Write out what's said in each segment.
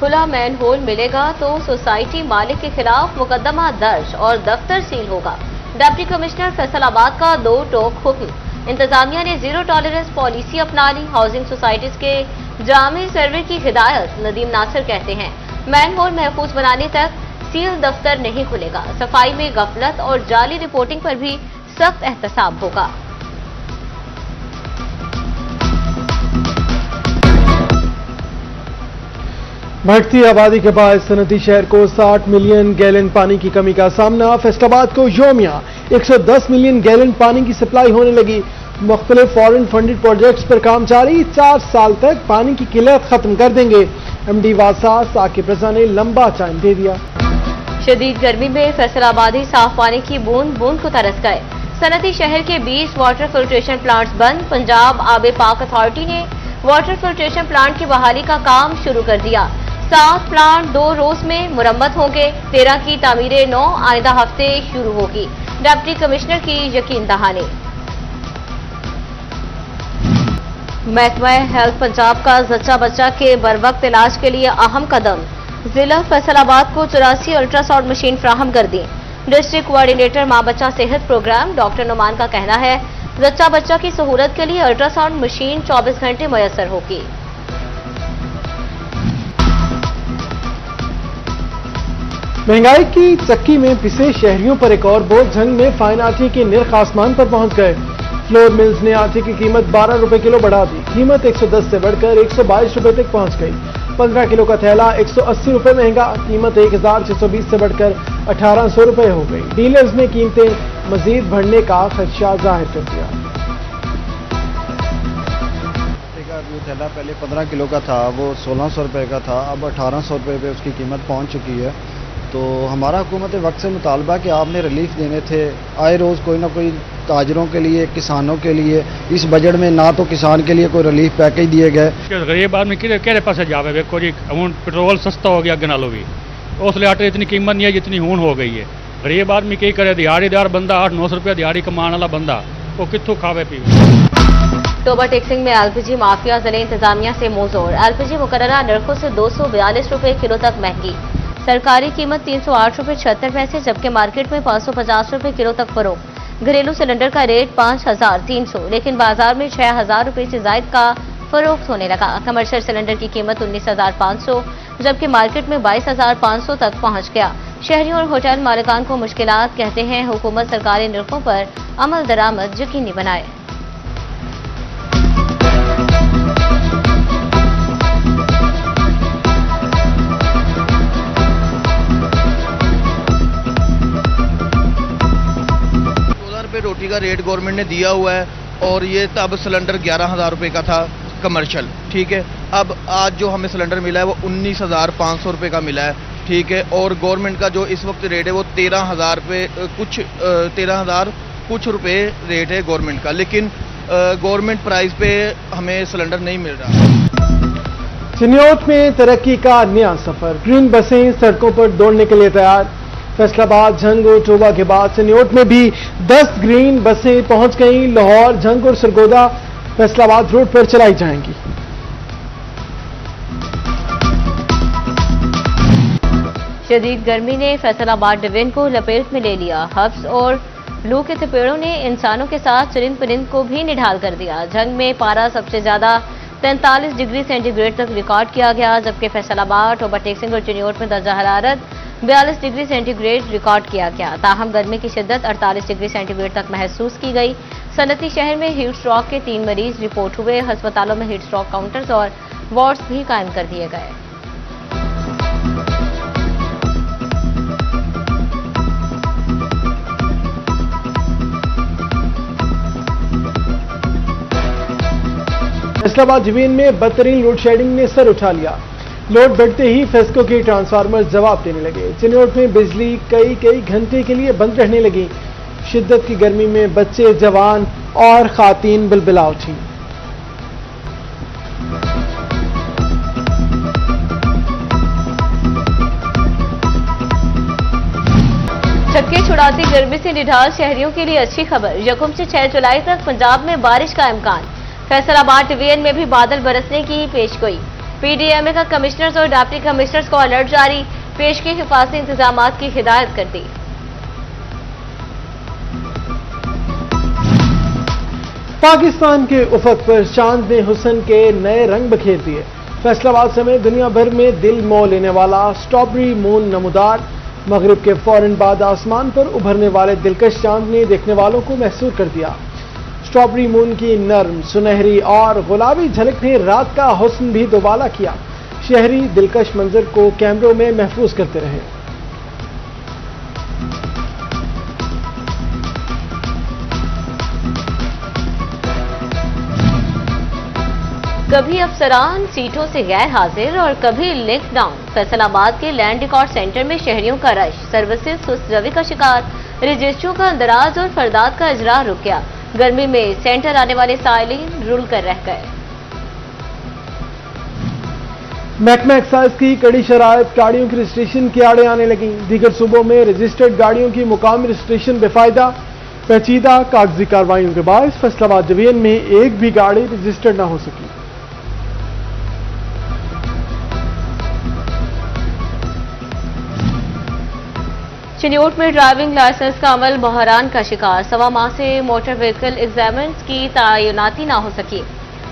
खुला man whole मिलेगा तो सोसाइटी मालिक के खिलाफ मुकदमा दर्ज और दफ्तर सील होगा। डिप्टी कमिश्नर फैसलाबाद का दो टोक हुक्म। इंतजामिया ने जीरो टॉलरेंस पॉलिसी अपना ली। हाउसिंग सोसाइटीज के जामी सर्वे की हिदायत। नदीम नासिर कहते हैं मैन होल महफूज बनाने तक सील दफ्तर नहीं खुलेगा। सफाई में गफलत और जाली रिपोर्टिंग पर भी सख्त एहतसाब होगा। बढ़ती आबादी के बाद सनती शहर को 60 मिलियन गैलन पानी की कमी का सामना। फैसलाबाद को यौमिया 110 मिलियन गैलन पानी की सप्लाई होने लगी। मुख्तलिफ फॉरेन फंडेड प्रोजेक्ट्स पर काम जारी। 4 साल तक पानी की किल्लत खत्म कर देंगे। एमडी वासा साकिब रजा ने लंबा टाइम दे दिया। शदीद गर्मी में फैसलाबादी साफ पानी की बूंद बूंद को तरस गए। सनती शहर के 20 वाटर फिल्ट्रेशन प्लांट्स बंद। पंजाब आबे पाक अथॉरिटी ने वाटर फिल्ट्रेशन प्लांट की बहाली का काम शुरू कर दिया। 7 प्लांट 2 रोज में मुरम्मत होंगे। 13 की तामीरें 9 आइंदा हफ्ते शुरू होगी। डिप्टी कमिश्नर की यकीन दहानी। महकमा हेल्थ पंजाब का जच्चा बच्चा के बरवक्त इलाज के लिए अहम कदम। जिला फैसलाबाद को 84 अल्ट्रासाउंड मशीन फराहम कर दी। डिस्ट्रिक्ट कोऑर्डिनेटर मां बच्चा सेहत प्रोग्राम डॉक्टर नुमान का कहना है जच्चा बच्चा की सहूलत के लिए अल्ट्रासाउंड मशीन 24 घंटे मुयस्सर होगी। महंगाई की चक्की में पिसे शहरियों पर एक और बोझ। झंग में फाइन आटे के निर्ख आसमान पर पहुंच गए। फ्लोर मिल्स ने आटे की कीमत 12 रुपए किलो बढ़ा दी। कीमत 110 से बढ़कर 122 रुपए तक पहुंच गई। 15 किलो का थैला 180 रुपए महंगा। कीमत 1620 से बढ़कर 1800 रुपए हो गई। डीलर्स ने कीमतें मजीद बढ़ने का खदशा जाहिर कर दिया। जो थैला पहले 15 किलो का था वो 1600 रुपए का था, अब 1800 रुपए पे उसकी कीमत पहुंच चुकी है। तो हमारा हुकूमत वक्त से मुतालबा कि आपने रिलीफ देने थे। आए रोज़ कोई ना कोई ताजरों के लिए, किसानों के लिए। इस बजट में ना तो किसान के लिए कोई रिलीफ पैकेज दिए गए। गरीब आदमी किहड़े पासे जावे। देखो जी हुण पेट्रोल सस्ता हो गया अगे नालों भी। उसले आटे इतनी कीमत नहीं है जितनी हुण हो गई है। गरीब आदमी की करे, दिहाड़ीदार बंदा 800-900 रुपया दिहाड़ी कमाने वाला बंदा वो कित्थों खावे पीवे। टोबा टेक्सिंग में एलपीजी माफिया जिले इंतजामिया से मुंहजोर। एलपीजी मुकर्ररा नरखों से 242 रुपए किलो तक महंगी। सरकारी कीमत 308 रुपए 76 पैसे, जबकि मार्केट में 550 रुपए किलो तक फरोख्त। घरेलू सिलेंडर का रेट 5300, लेकिन बाजार में 6000 रुपए से जायद का फरोख्त होने लगा। कमर्शियल सिलेंडर की कीमत 19500, जबकि मार्केट में 22500 तक पहुंच गया। शहरियों और होटल मालिकान को मुश्किलात। कहते हैं हुकूमत सरकारी निर्खों पर अमल दरामद यकीनी बनाए। रोटी का रेट गवर्नमेंट ने दिया हुआ है और ये तब सिलेंडर 11,000 रुपए का था कमर्शियल, ठीक है। अब आज जो हमें सिलेंडर मिला है वो 19,500 रुपए का मिला है, ठीक है। और गवर्नमेंट का जो इस वक्त रेट है वो 13,000 रुपये कुछ रुपए रेट है गवर्नमेंट का, लेकिन गवर्नमेंट प्राइस पे हमें सिलेंडर नहीं मिल रहा। चिन्योट में तरक्की का नया सफर। ग्रीन बसें सड़कों पर दौड़ने के लिए तैयार। फैसलाबाद, झंग और टोबा के बाद चिन्योट में भी 10 ग्रीन बसें पहुंच गईं। लाहौर, झंग और सरगोदा फैसलाबाद रोड पर चलाई जाएंगी। शदीद गर्मी ने फैसलाबाद डिवीजन को लपेट में ले लिया। हब्स और लू के थपेड़ों ने इंसानों के साथ चरिंद परिंद को भी निढाल कर दिया। झंग में पारा सबसे ज्यादा 43 डिग्री सेंटीग्रेड तक रिकॉर्ड किया गया, जबकि फैसलाबाद, टोबा टेक्सिंग और चिन्योट में दर्जा हरारत 42 डिग्री सेंटीग्रेड रिकॉर्ड किया गया। ताहम गर्मी की शिद्दत 48 डिग्री सेंटीग्रेड तक महसूस की गई। सनती शहर में हीट स्ट्रोक के 3 मरीज रिपोर्ट हुए। अस्पतालों में हीट स्ट्रोक काउंटर्स और वार्ड्स भी कायम कर दिए गए। फैसलाबाद डिवीजन में बदतरीन लोड शेडिंग ने सर उठा लिया। लोड बढ़ते ही फेस्को के ट्रांसफार्मर जवाब देने लगे। चिन्योट में बिजली कई घंटे के लिए बंद रहने लगी। शिद्दत की गर्मी में बच्चे, जवान और खातीन बिलबिला उठी। छक्के छुड़ाती गर्मी से निढाल शहरियों के लिए अच्छी खबर। यकम से 6 जुलाई तक पंजाब में बारिश का इम्कान। फैसलाबाद डिवीजन में भी बादल बरसने की पेशगोई। PDMA का कमिश्नर्स और डिप्टी कमिश्नर्स को अलर्ट जारी, पेश की हिफाजती इंतजामात की हिदायत कर दी। पाकिस्तान के उफक पर चांद ने हुस्न के नए रंग बखेर दिए। फैसलाबाद समेत दुनिया भर में दिल मोह लेने वाला स्ट्रॉबेरी मून नमूदार, मगरिब के फौरन बाद आसमान पर उभरने वाले दिलकश चांद ने देखने वालों को महसूस कर दिया। स्ट्रॉबेरी मून की नर्म, सुनहरी और गुलाबी झलक ने रात का हुस्न भी दोबाला किया। शहरी दिलकश मंजर को कैमरों में महफूज करते रहे। कभी अफसरान सीटों से गैर हाजिर और कभी लिंक डाउन। फैसलाबाद के लैंड रिकॉर्ड सेंटर में शहरियों का रश, सर्विसेज सुस्त रवि का शिकार, रजिस्ट्रियों का अंदराज और फरदात का इजरा रुक गया। गर्मी में सेंटर आने वाले साइलिन रुल कर रह गए। महकमा एक्साइज की कड़ी शराइत, गाड़ियों की रजिस्ट्रेशन के आड़े आने लगी। दीगर सूबों में रजिस्टर्ड गाड़ियों की मुकामी रजिस्ट्रेशन बेफायदा, पेचीदा कागजी कार्रवाइयों के बायस फैसलाबाद डिवीजन में एक भी गाड़ी रजिस्टर्ड न हो सकी। चिन्योट में ड्राइविंग लाइसेंस का अमल बहरान का शिकार, 1.25 माह से मोटर व्हीकल एग्जामिनर्स की तैनाती न हो सकी।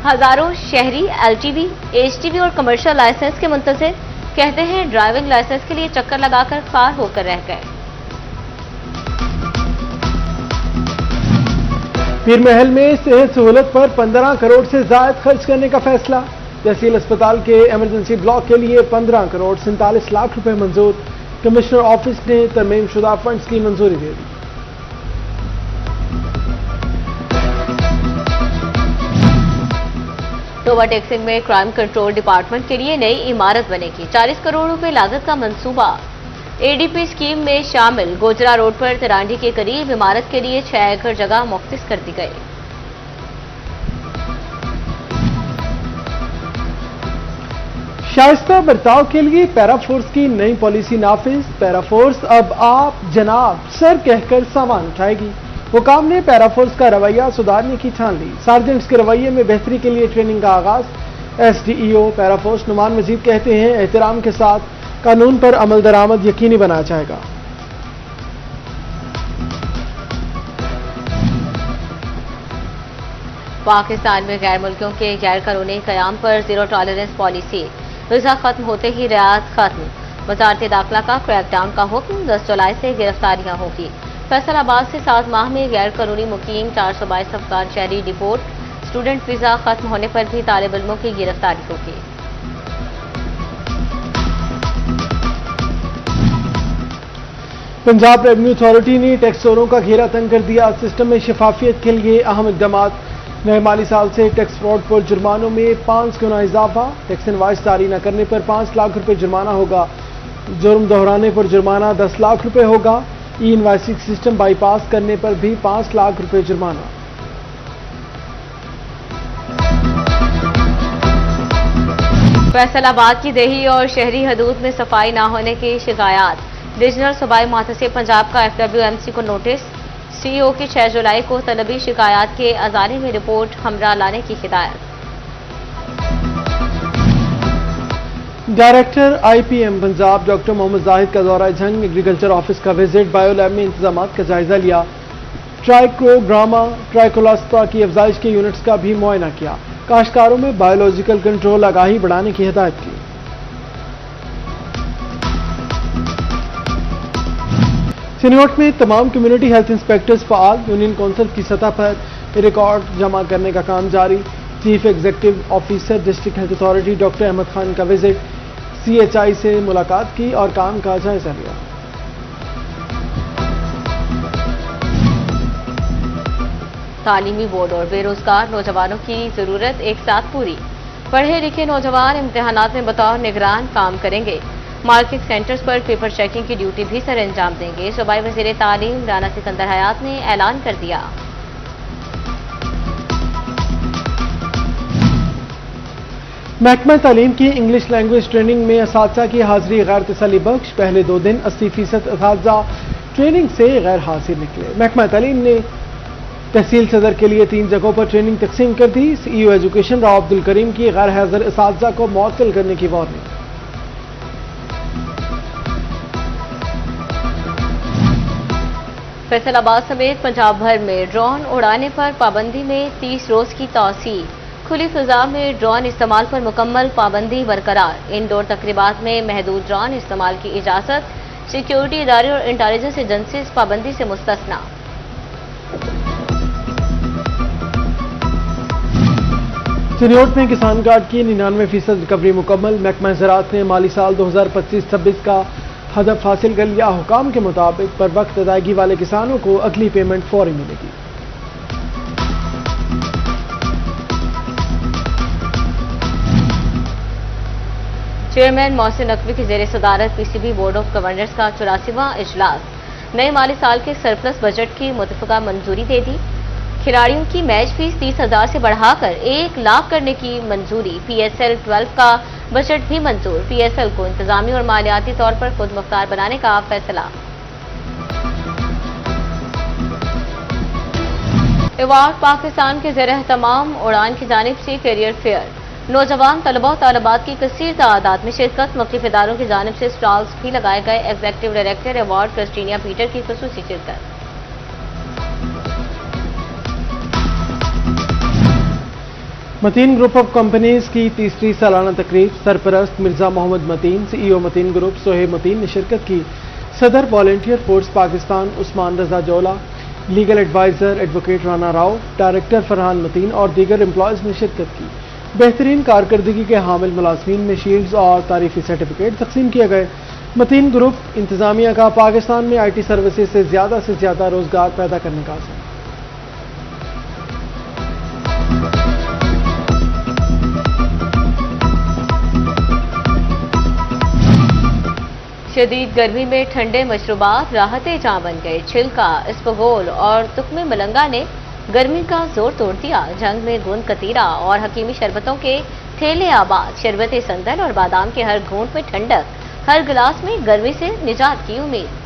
हजारों शहरी LTV, HTV और कमर्शियल लाइसेंस के मुंतजिर, कहते हैं ड्राइविंग लाइसेंस के लिए चक्कर लगाकर खार होकर रह गए। पीर महल में सेहत सहूलत पर 15 करोड़ से ज्यादा खर्च करने का फैसला। तहसील अस्पताल के इमरजेंसी ब्लॉक के लिए 15 करोड़ 47 लाख रुपए मंजूर। कमिश्नर ऑफिस ने तरमीम शुदा फंड्स की मंजूरी दे दी। ओवरटेक्सिंग में क्राइम कंट्रोल डिपार्टमेंट के लिए नई इमारत बनेगी। 40 करोड़ रुपए लागत का मंसूबा ADP स्कीम में शामिल। गोजरा रोड पर तिरांडी के करीब इमारत के लिए 6 एकड़ जगह मुख्तस कर दी गई। शाइस्ता बर्ताव के लिए पैरा फोर्स की नई पॉलिसी नाफिज। पैरा फोर्स अब आप जनाब सर कहकर सामान उठाएगी। हुकाम ने पैरा फोर्स का रवैया सुधारने की ठान ली। सार्जेंट्स के रवैये में बेहतरी के लिए ट्रेनिंग का आगाज। SDEO पैरा फोर्स नुमान मजीद कहते हैं एहतराम के साथ कानून पर अमल दरामद यकीनी बनाया जाएगा। पाकिस्तान में गैर मुल्कियों के गैर कानूनी कयाम पर जीरो टॉलरेंस पॉलिसी। वीजा खत्म होते ही रियायत खत्म। वजारत दाखिला का क्रैकडाउन का हुक्म। 10 जुलाई से गिरफ्तारियां होगी। फैसलाबाद से 7 माह में गैर कानूनी मुकीम 422 अफगान शहरी डिपोर्ट। स्टूडेंट वीजा खत्म होने पर भी तालिब इल्मों की गिरफ्तारी होगी। पंजाब रेवेन्यू अथॉरिटी ने टैक्स चोरों का घेरा तंग कर दिया। सिस्टम में शफाफियत के लिए अहम इकदाम। नए माली साल से टैक्स फ्रॉड पर जुर्मानों में 5 गुना इजाफा। टैक्स इनवाइस जारी न करने पर 5 लाख रुपए जुर्माना होगा। जुर्म दोहराने पर जुर्माना 10 लाख रुपए होगा। ई इनवाइसिंग सिस्टम बाईपास करने पर भी 5 लाख रुपए जुर्माना। फैसलाबाद की देही और शहरी हदूद में सफाई न होने की शिकायत। रीजनल सूबाई मुहतसिब पंजाब का FWMC को नोटिस। CEO की 6 जुलाई को तलबी शिकायत के अजारे में रिपोर्ट हमरा लाने की हिदायत। Director IPM Punjab doctor Mohammad Zahid का दौरा जंग। एग्रीकल्चर ऑफिस का विजिट। बायोलैब में इंतजाम का जायजा लिया। ट्राइक्रोग्रामा ट्राइकोलास्टा की अफजाइश के यूनिट्स का भी मुआयना किया। काश्तकारों में बायोलॉजिकल कंट्रोल आगाही बढ़ाने की हिदायत की। चिन्योट में तमाम कम्युनिटी हेल्थ इंस्पेक्टर्स फाल। यूनियन काउंसिल की सतह पर रिकॉर्ड जमा करने का काम जारी। Chief executive officer district health authority doctor Ahmad Khan का विजिट। CHI से मुलाकात की और काम का जायजा लिया। तालीमी बोर्ड और बेरोजगार नौजवानों की जरूरत एक साथ पूरी। पढ़े लिखे नौजवान इम्तिहानात में बतौर निगरान काम करेंगे। मार्किंग सेंटर्स पर पेपर चेकिंग की ड्यूटी भी सर अंजाम देंगे। सूबाई वजीर तालीम राना सिकंदर हयात ने ऐलान कर दिया। महकमा तालीम की इंग्लिश लैंग्वेज ट्रेनिंग में असातिज़ा की हाजिरी गैर तसल्ली बख्श। पहले 2 दिन 80% असातिज़ा ट्रेनिंग से गैर हाजिर निकले। महकमा तालीम ने तहसील सदर के लिए 3 जगहों पर ट्रेनिंग तकसीम कर दी। सीईओ एजुकेशन राव अब्दुल करीम की गैर हाजिर असातिज़ा को मुअत्तल करने की वार्निंग। फैसलाबाद समेत पंजाब भर में ड्रोन उड़ाने पर पाबंदी में 30 रोज की तौसीह। खुली फिजा में ड्रोन इस्तेमाल पर मुकम्मल पाबंदी बरकरार। इंडोर तकरीबात में महदूद ड्रोन इस्तेमाल की इजाजत। सिक्योरिटी इदारे और इंटेलिजेंस एजेंसी इस पाबंदी से मुस्तस्ना। चिन्योट में किसान कार्ड की 99% रिकवरी मुकम्मल। महकमा ज़राअत ने माली साल 2025-26 का हदफ हासिल कर लिया। हुकाम के मुताबिक पर वक्त अदायगी वाले किसानों को अगली पेमेंट फौरी मिलेगी। चेयरमैन मोहसिन नकवी की जेर सदारत पीसीबी बोर्ड ऑफ गवर्नर्स का 84वां इजलास। नए माली साल के सरप्लस बजट की मुतफ़िका मंजूरी दे दी। खिलाड़ियों की मैच फीस 30,000 से बढ़ाकर 1 लाख करने की मंजूरी। PSL 12 का बजट भी मंजूर। PSL को इंतजामी और मालियाती तौर पर खुद मुख्तार बनाने का फैसला। अवार्ड पाकिस्तान के ज़ेर एहतमाम उड़ान की जानिब से करियर फेयर। नौजवान तलबा और तालिबात की कसीर तादाद में शिरकत। मुख्तलिफ इदारों की जानिब से स्टॉल्स भी लगाए गए। एग्जीक्यूटिव डायरेक्टर अवार्ड क्रिस्टीनिया पीटर की खुसूसी शिरकत। मतीन ग्रुप ऑफ कंपनीज की तीसरी सालाना तकरीब। सरपरस्त मिर्जा मोहम्मद मतीन, सीईओ मतीन ग्रुप सोहेब मतीन ने शिरकत की। सदर volunteer force Pakistan Usman Raza Jola, legal adviser advocate Rana Rao, director Farhan Mateen और दीगर एम्प्लॉयज ने शिरकत की। बेहतरीन कारकर्दगी के हामिल मुलाजमीन में शील्ड्स और तारीफी सर्टिफिकेट तकसीम किए गए। मतीन ग्रुप इंतजामिया का पाकिस्तान में IT सर्विसेज से ज्यादा रोजगार पैदा करने का आज़म। शदीद गर्मी में ठंडे मशरूबात राहते जहां बन गए। छिलका, इसबगोल और तुख्मे मलंगा ने गर्मी का जोर तोड़ दिया। जंग में गोंद कतीरा और हकीमी शरबतों के ठेले आबाद। शरबत संदल और बादाम के हर घूंट में ठंडक, हर गिलास में गर्मी से निजात की उम्मीद।